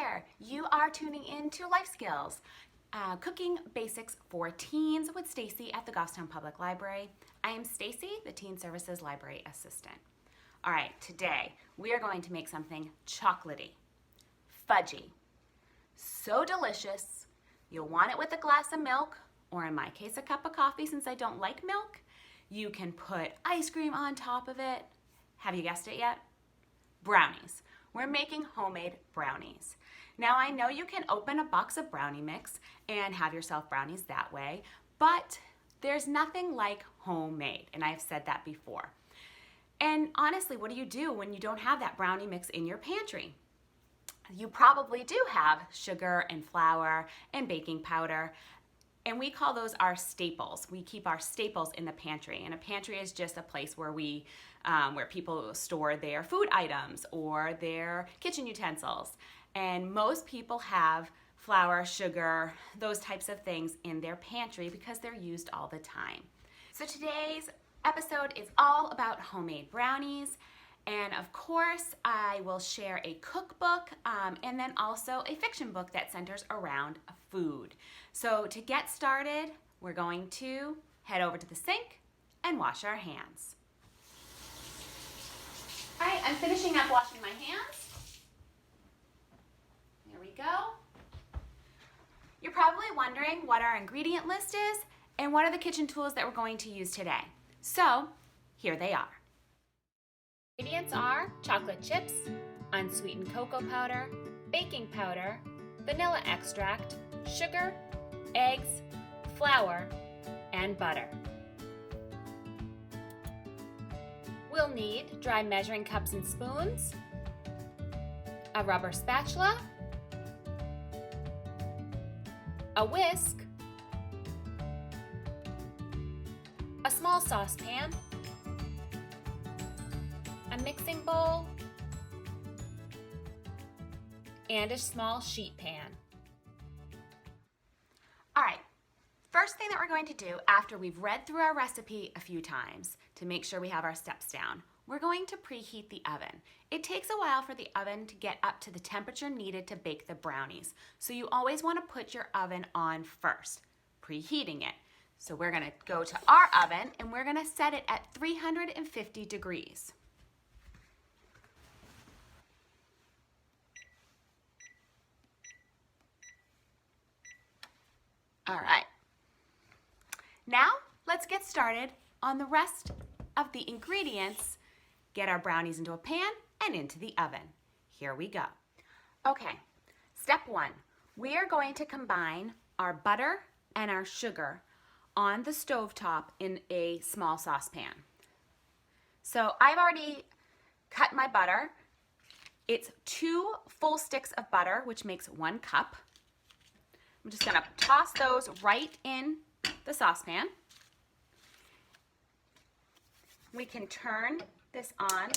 there! You are tuning in to Life Skills, Cooking Basics for Teens with Stacy at the Goffstown Public Library. I am Stacy, the Teen Services Library Assistant. All right, today we are going to make something chocolatey, fudgy, so delicious. You'll want it with a glass of milk, or in my case, a cup of coffee since I don't like milk. You can put ice cream on top of it. Have you guessed it yet? Brownies. We're making homemade brownies. Now I know you can open a box of brownie mix and have yourself brownies that way, but there's nothing like homemade, and I've said that before. And honestly, what do you do when you don't have that brownie mix in your pantry? You probably do have sugar and flour and baking powder, and we call those our staples. We keep our staples in the pantry, and a pantry is just a place where where people store their food items or their kitchen utensils. And most people have flour, sugar, those types of things in their pantry because they're used all the time. So today's episode is all about homemade brownies. And of course, I will share a cookbook and then also a fiction book that centers around food. So to get started, we're going to head over to the sink and wash our hands. All right, I'm finishing up washing my hands. There we go. You're probably wondering what our ingredient list is and what are the kitchen tools that we're going to use today. So here they are. Ingredients are chocolate chips, unsweetened cocoa powder, baking powder, vanilla extract, sugar, eggs, flour, and butter. We'll need dry measuring cups and spoons, a rubber spatula, a whisk, a small saucepan, a mixing bowl, and a small sheet pan. All right, first thing that we're going to do after we've read through our recipe a few times to make sure we have our steps down, we're going to preheat the oven. It takes a while for the oven to get up to the temperature needed to bake the brownies. So you always want to put your oven on first, preheating it. So we're gonna go to our oven and we're gonna set it at 350 degrees. All right. Now, let's get started on the rest of the ingredients. Get our brownies into a pan and into the oven. Here we go. Okay, step one. We are going to combine our butter and our sugar on the stovetop in a small saucepan. So I've already cut my butter. It's 2 full sticks of butter, which makes 1 cup. I'm just gonna toss those right in the saucepan. We can turn this on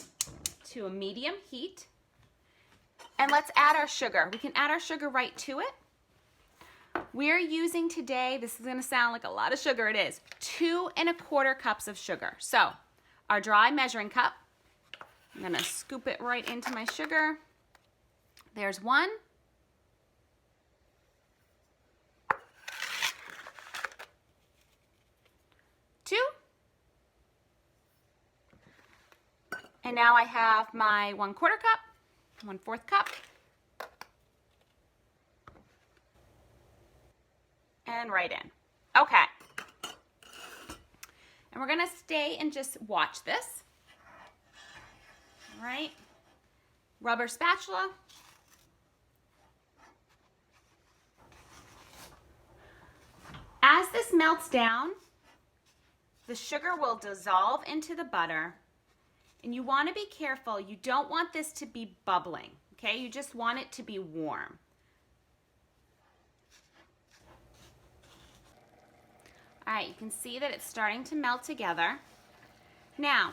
to a medium heat. And let's add our sugar. We can add our sugar right to it. We're using today, this is gonna sound like a lot of sugar, it is, 2 1/4 cups of sugar. So our dry measuring cup, I'm gonna scoop it right into my sugar. There's 1. And now I have my 1/4 cup, 1/4 cup, and right in. Okay. And we're gonna stay and just watch this. All right. Rubber spatula. As this melts down, the sugar will dissolve into the butter. And you want to be careful. You don't want this to be bubbling, okay? You just want it to be warm. All right, you can see that it's starting to melt together. Now,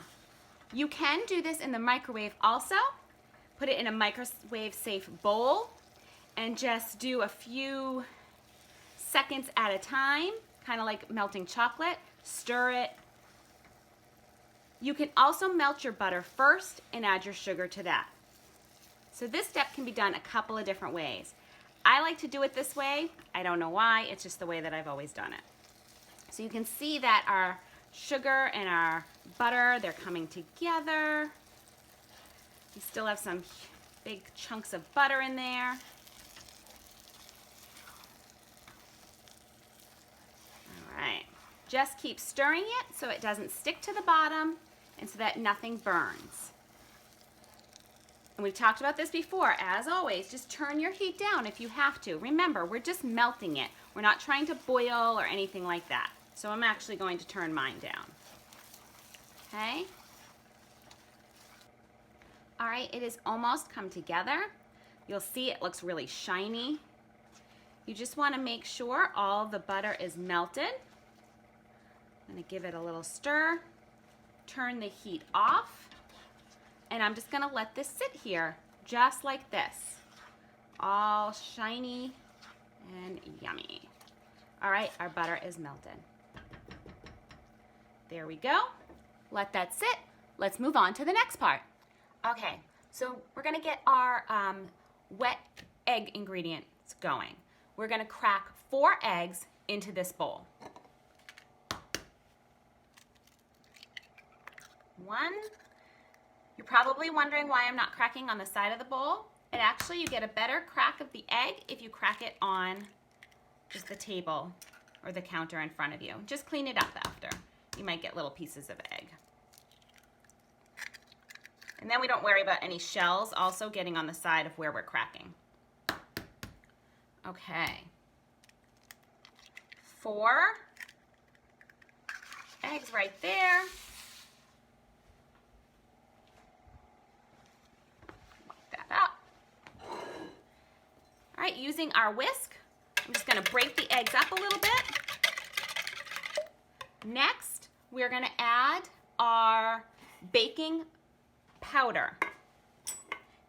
you can do this in the microwave also. Put it in a microwave-safe bowl and just do a few seconds at a time, kind of like melting chocolate. Stir it. You can also melt your butter first and add your sugar to that. So this step can be done a couple of different ways. I like to do it this way. I don't know why, it's just the way that I've always done it. So you can see that our sugar and our butter, they're coming together. We still have some big chunks of butter in there. All right, just keep stirring it so it doesn't stick to the bottom and so that nothing burns. And we've talked about this before. As always, just turn your heat down if you have to. Remember, we're just melting it. We're not trying to boil or anything like that. So I'm actually going to turn mine down. Okay? All right, it is almost come together. You'll see it looks really shiny. You just want to make sure all the butter is melted. I'm going to give it a little stir. Turn the heat off. And I'm just gonna let this sit here, just like this. All shiny and yummy. All right, our butter is melted. There we go. Let that sit. Let's move on to the next part. Okay, so we're gonna get our wet egg ingredients going. We're gonna crack 4 eggs into this bowl. 1. You're probably wondering why I'm not cracking on the side of the bowl. And actually, you get a better crack of the egg if you crack it on just the table or the counter in front of you. Just clean it up after. You might get little pieces of egg. And then we don't worry about any shells also getting on the side of where we're cracking. Okay. 4 eggs right there. All right, using our whisk, I'm just gonna break the eggs up a little bit. Next, we're gonna add our baking powder.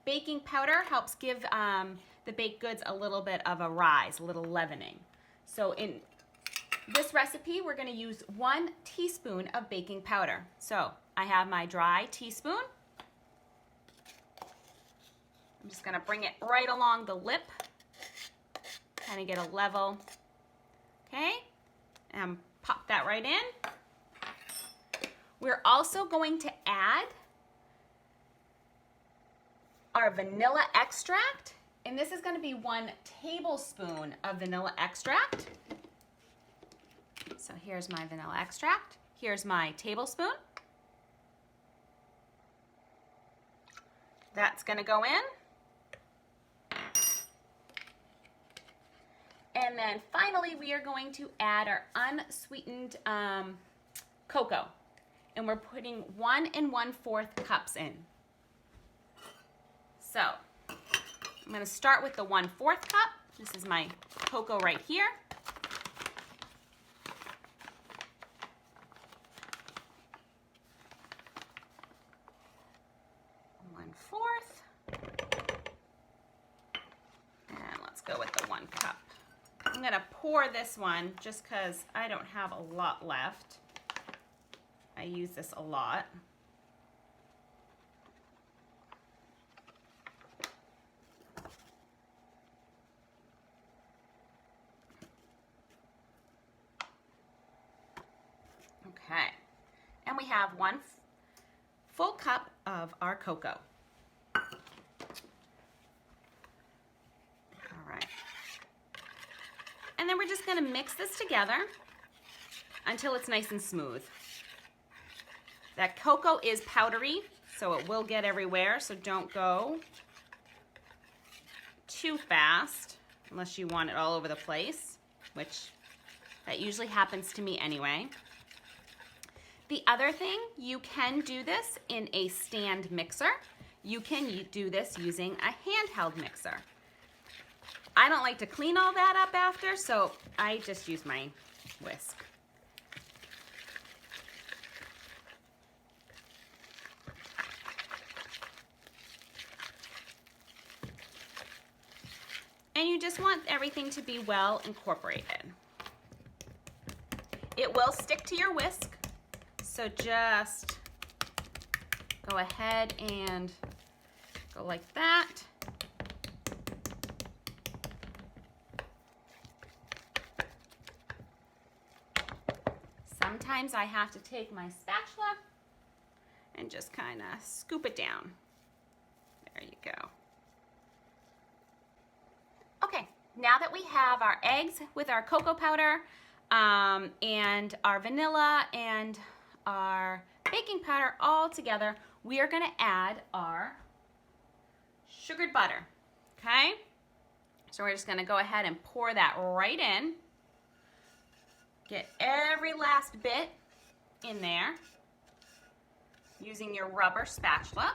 Baking powder helps give the baked goods a little bit of a rise, a little leavening. So in this recipe, we're gonna use 1 teaspoon of baking powder. So I have my dry teaspoon. I'm just gonna bring it right along the lip. Kind of get a level, okay? And pop that right in. We're also going to add our vanilla extract, and this is going to be 1 tablespoon of vanilla extract. So here's my vanilla extract. Here's my tablespoon. That's going to go in. And then finally, we are going to add our unsweetened cocoa. And we're putting 1 1/4 cups in. So I'm going to start with the 1/4 cup. This is my cocoa right here. And let's go with the 1 cup. I'm gonna pour this one just because I don't have a lot left. I use this a lot. Okay, and we have 1 full cup of our cocoa. And then we're just gonna mix this together until it's nice and smooth. That cocoa is powdery, so it will get everywhere, so don't go too fast unless you want it all over the place, which that usually happens to me anyway. The other thing, you can do this in a stand mixer. You can do this using a handheld mixer. I don't like to clean all that up after, so I just use my whisk. And you just want everything to be well incorporated. It will stick to your whisk, so just go ahead and go like that. sometimes I have to take my spatula and just kind of scoop it down. There you go. Okay, now that we have our eggs with our cocoa powder and our vanilla and our baking powder all together, we are going to add our sugared butter, okay? So we're just going to go ahead and pour that right in. Get every last bit in there using your rubber spatula.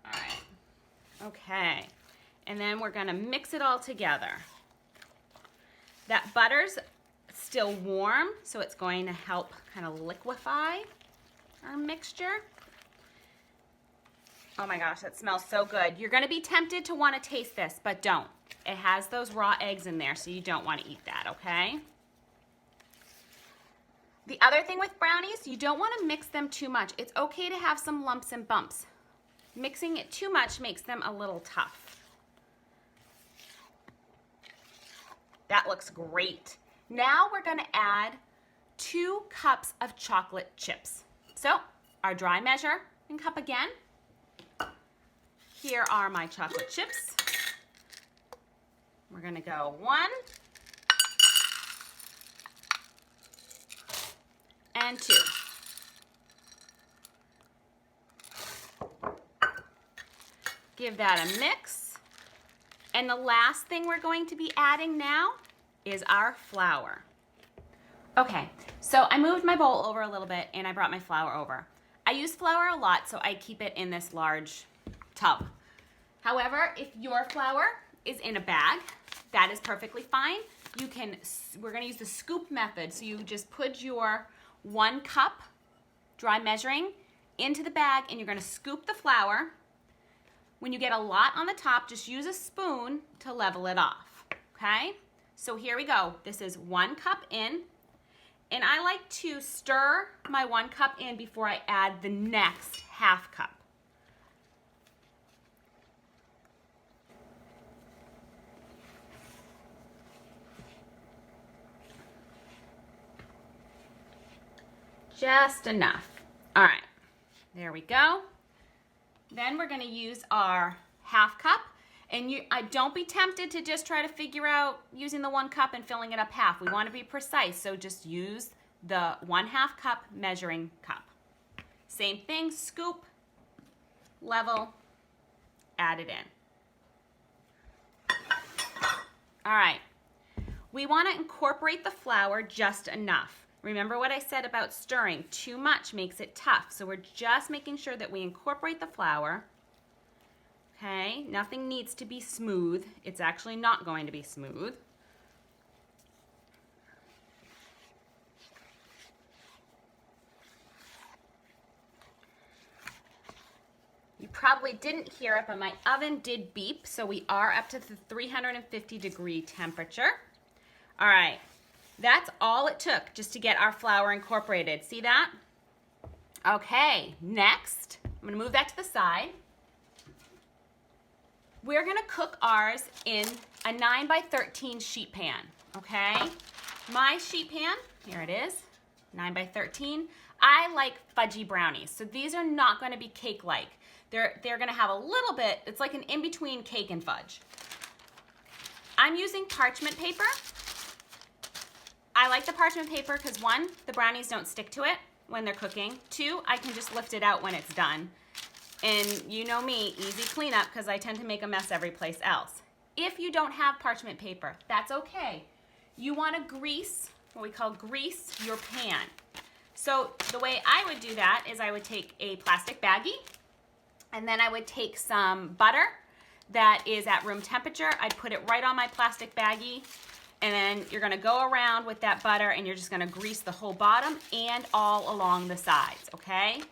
All right, okay. And then we're going to mix it all together. That butter's still warm, so it's going to help kind of liquefy our mixture. Oh my gosh, that smells so good. You're going to be tempted to want to taste this, but don't. It has those raw eggs in there, so you don't want to eat that, okay? The other thing with brownies, you don't want to mix them too much. It's okay to have some lumps and bumps. Mixing it too much makes them a little tough. That looks great. Now we're going to add 2 cups of chocolate chips. So our dry measuring cup again. Here are my chocolate chips. We're going to go 1 and 2. Give that a mix. And the last thing we're going to be adding now is our flour. Okay, so I moved my bowl over a little bit and I brought my flour over. I use flour a lot, so I keep it in this large tub. However, if your flour is in a bag, that is perfectly fine. We're gonna use the scoop method. So you just put your 1 cup dry measuring into the bag and you're gonna scoop the flour. When you get a lot on the top, just use a spoon to level it off, okay? So here we go. This is 1 cup in, and I like to stir my 1 cup in before I add the next half cup. Just enough. All right, there we go. Then we're going to use our half cup, and don't be tempted to just try to figure out using the 1 cup and filling it up half. We want to be precise, so just use the 1/2 cup measuring cup. Same thing, scoop, level, add it in. All right, we want to incorporate the flour just enough. Remember what I said about stirring. Too much makes it tough. So we're just making sure that we incorporate the flour. Okay, nothing needs to be smooth. It's actually not going to be smooth. You probably didn't hear it, but my oven did beep, so we are up to the 350-degree temperature. All right. That's all it took just to get our flour incorporated. See that? Okay, next, I'm gonna move that to the side. We're gonna cook ours in a 9x13 sheet pan, okay? My sheet pan, here it is, 9x13. I like fudgy brownies, so these are not gonna be cake-like. They're gonna have a little bit, it's like an in-between cake and fudge. I'm using parchment paper. I like the parchment paper because 1, the brownies don't stick to it when they're cooking. 2, I can just lift it out when it's done. And you know me, easy cleanup because I tend to make a mess every place else. If you don't have parchment paper, that's okay. You want to grease, what we call grease your pan. So the way I would do that is I would take a plastic baggie and then I would take some butter that is at room temperature. I'd put it right on my plastic baggie. And then you're gonna go around with that butter and you're just gonna grease the whole bottom and all along the sides, okay?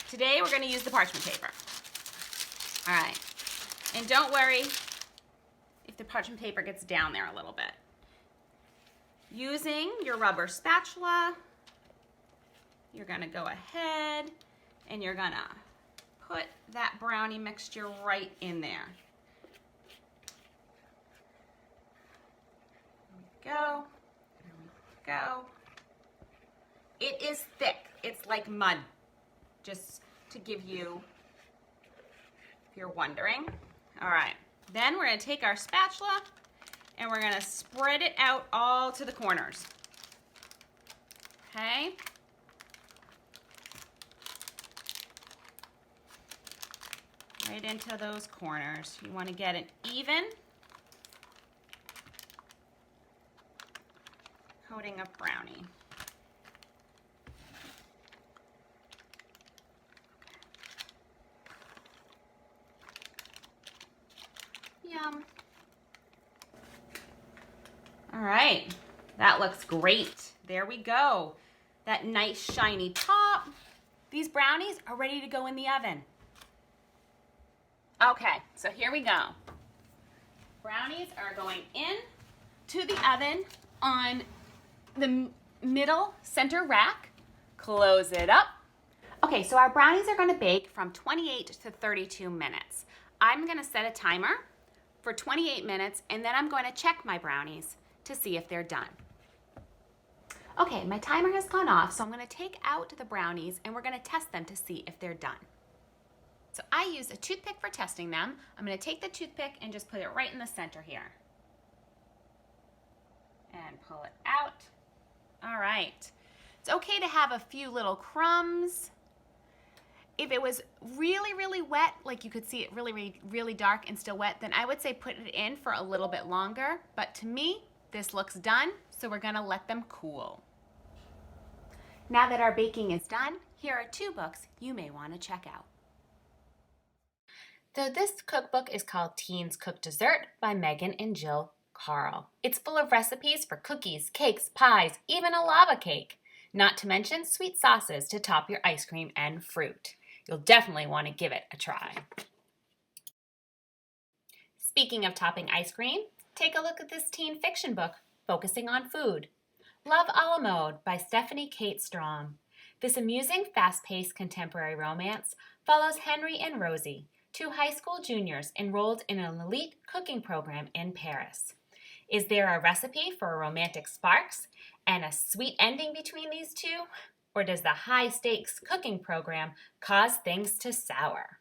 Today we're gonna use the parchment paper. All right, and don't worry if the parchment paper gets down there a little bit. Using your rubber spatula, you're gonna go ahead and you're gonna put that brownie mixture right in there. go. There we go. It is thick. It's like mud. Just to give you, if you're wondering. All right. Then we're going to take our spatula and we're going to spread it out all to the corners. Okay? Right into those corners. You want to get it even coating of brownie. Yum. All right, that looks great. There we go. That nice shiny top. These brownies are ready to go in the oven. Okay, so here we go. Brownies are going in to the oven on the middle center rack. Close it up. Okay, so our brownies are going to bake from 28 to 32 minutes. I'm going to set a timer for 28 minutes, and then I'm going to check my brownies to see if they're done. Okay, my timer has gone off, so I'm going to take out the brownies and we're going to test them to see if they're done. So I use a toothpick for testing them. I'm going to take the toothpick and just put it right in the center here. And pull it out. All right. It's okay to have a few little crumbs. If it was really, really wet, like you could see it really dark and still wet, then I would say put it in for a little bit longer. But to me, this looks done, so we're gonna let them cool. Now that our baking is done, here are 2 books you may wanna check out. So this cookbook is called Teens Cook Dessert by Megan and Jill Carle. It's full of recipes for cookies, cakes, pies, even a lava cake. Not to mention sweet sauces to top your ice cream and fruit. You'll definitely want to give it a try. Speaking of topping ice cream, take a look at this teen fiction book focusing on food. Love a la Mode by Stephanie Kate Strohm. This amusing, fast-paced contemporary romance follows Henry and Rosie, 2 high school juniors enrolled in an elite cooking program in Paris. Is there a recipe for romantic sparks and a sweet ending between these 2? Or does the high-stakes cooking program cause things to sour?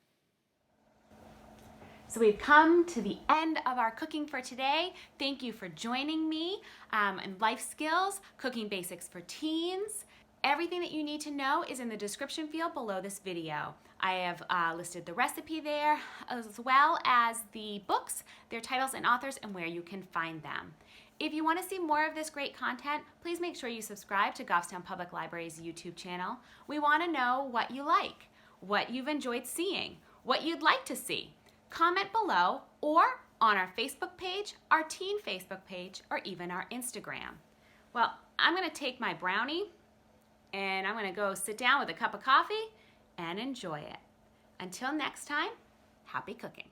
So we've come to the end of our cooking for today. Thank you for joining me in Life Skills, Cooking Basics for Teens. Everything that you need to know is in the description field below this video. I have listed the recipe there, as well as the books, their titles and authors, and where you can find them. If you want to see more of this great content, please make sure you subscribe to Goffstown Public Library's YouTube channel. We want to know what you like, what you've enjoyed seeing, what you'd like to see. Comment below or on our Facebook page, our teen Facebook page, or even our Instagram. Well, I'm going to take my brownie and I'm going to go sit down with a cup of coffee and enjoy it. Until next time, happy cooking.